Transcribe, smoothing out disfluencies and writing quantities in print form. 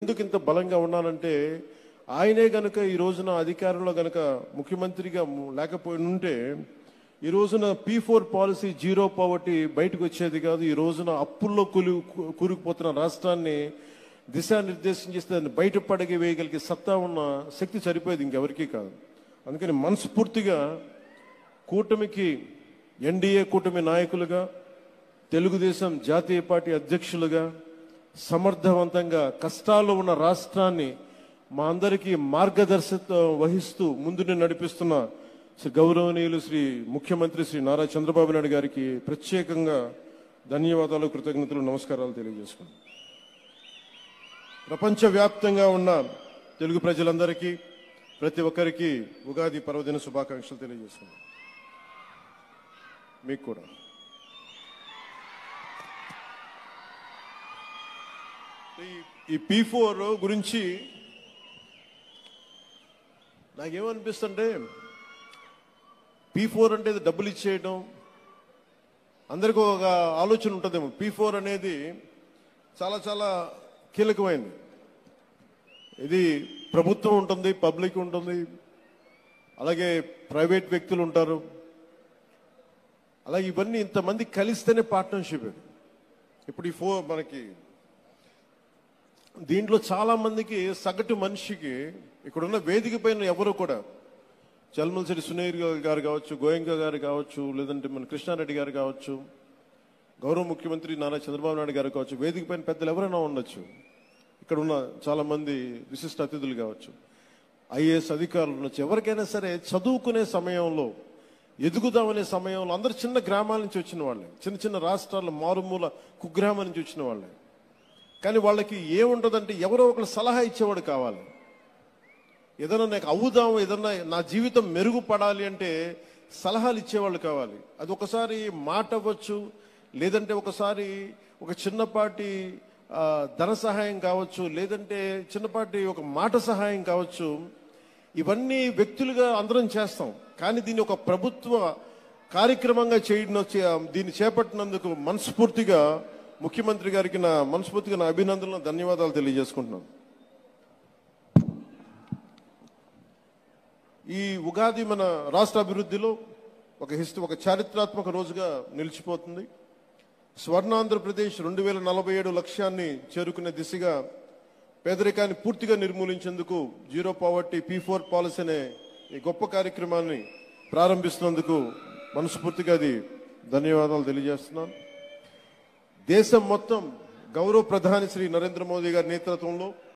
ఎందుకు ఇంత బలంగా ఉన్నానంటే ఆయనే గనుక ఈ రోజున అధికారంలో గనుక ముఖ్యమంత్రిగా లేకపోయి ఉంటే ఈ రోజున P4 పాలసీ జీరో పావర్టీ బయటకు వచ్చేది కాదు. ఈ రోజున అప్పుల్లో కూరుకుపోతున్న రాష్ట్రాన్ని దిశానిర్దేశం చేస్తే దాన్ని బయటపడగి వేయగలిగే సత్తా ఉన్న శక్తి సరిపోయేది ఇంకెవరికీ కాదు. అందుకని మనస్ఫూర్తిగా కూటమికి ఎన్డీఏ కూటమి నాయకులుగా తెలుగుదేశం జాతీయ పార్టీ అధ్యక్షులుగా సమర్థవంతంగా కష్టాల్లో ఉన్న రాష్ట్రాన్ని మా అందరికీ మార్గదర్శకత్వం వహిస్తూ ముందుని నడిపిస్తున్న శ్రీ గౌరవనీయులు శ్రీ ముఖ్యమంత్రి శ్రీ నారా చంద్రబాబు నాయుడు గారికి ప్రత్యేకంగా ధన్యవాదాలు, కృతజ్ఞతలు, నమస్కారాలు తెలియజేసుకున్నాను. ప్రపంచవ్యాప్తంగా ఉన్న తెలుగు ప్రజలందరికీ ప్రతి ఒక్కరికి ఉగాది పర్వదిన శుభాకాంక్షలు తెలియజేసుకున్నాను. మీకు కూడా ఈ P4 గురించి నాకేమనిపిస్తుంటే P4 అంటే డబ్బులు ఇచ్చేయడం అందరికీ ఒక ఆలోచన ఉంటుందేమో. P4 అనేది చాలా చాలా కీలకమైనది. ఇది ప్రభుత్వం ఉంటుంది, పబ్లిక్ ఉంటుంది, అలాగే ప్రైవేట్ వ్యక్తులు ఉంటారు. అలాగే ఇవన్నీ ఇంతమంది కలిస్తేనే పార్ట్నర్షిప్. ఇది ఇప్పుడు ఈ మనకి దీంట్లో చాలా మందికి సగటు మనిషికి ఇక్కడున్న వేదిక పైన ఎవరు కూడా చల్మలశెట్టి సునీల్ గారు కావచ్చు, గోయంక గారు కావచ్చు, లేదంటే మన కృష్ణారెడ్డి గారు కావచ్చు, గౌరవ ముఖ్యమంత్రి నారా చంద్రబాబు నాయుడు గారు కావచ్చు, వేదిక పైన పెద్దలు ఎవరైనా ఉండొచ్చు, ఇక్కడ ఉన్న చాలా మంది విశిష్ట అతిథులు కావచ్చు, ఐఏఎస్ అధికారులు ఉండొచ్చు. ఎవరికైనా సరే చదువుకునే సమయంలో ఎదుగుదామనే సమయంలో అందరూ చిన్న గ్రామాల నుంచి వచ్చిన వాళ్ళే, చిన్న చిన్న రాష్ట్రాల మారుమూల కుగ్రామం నుంచి వచ్చిన వాళ్ళే. కానీ వాళ్ళకి ఏముంటుందంటే ఎవరో ఒకరు సలహా ఇచ్చేవాడు కావాలి. ఏదైనా నాకు అవుదాము, ఏదన్నా నా జీవితం మెరుగుపడాలి అంటే సలహాలు ఇచ్చేవాళ్ళు కావాలి. అది ఒకసారి మాట అవ్వచ్చు, లేదంటే ఒకసారి ఒక చిన్నపాటి ధన సహాయం కావచ్చు, లేదంటే చిన్నపాటి ఒక మాట సహాయం కావచ్చు. ఇవన్నీ వ్యక్తులుగా అందరం చేస్తాం. కానీ దీన్ని ఒక ప్రభుత్వ కార్యక్రమంగా చేయడం, దీన్ని చేపట్టినందుకు మనస్ఫూర్తిగా ముఖ్యమంత్రి గారికి నా అభినందనలు, ధన్యవాదాలు తెలియజేసుకుంటున్నాను. ఈ ఉగాది మన రాష్ట్ర అభివృద్ధిలో ఒక చారిత్రాత్మక రోజుగా నిలిచిపోతుంది. స్వర్ణాంధ్రప్రదేశ్ 2047 లక్ష్యాన్ని చేరుకునే దిశగా పేదరికాన్ని పూర్తిగా నిర్మూలించేందుకు జీరో పావర్టీ P4 పాలసీ అనే ఈ గొప్ప కార్యక్రమాన్ని ప్రారంభిస్తున్నందుకు మనస్ఫూర్తిగా ధన్యవాదాలు తెలియజేస్తున్నాను. దేశం మొత్తం గౌరవ ప్రధాని శ్రీ నరేంద్ర మోదీ గారి నేతృత్వంలో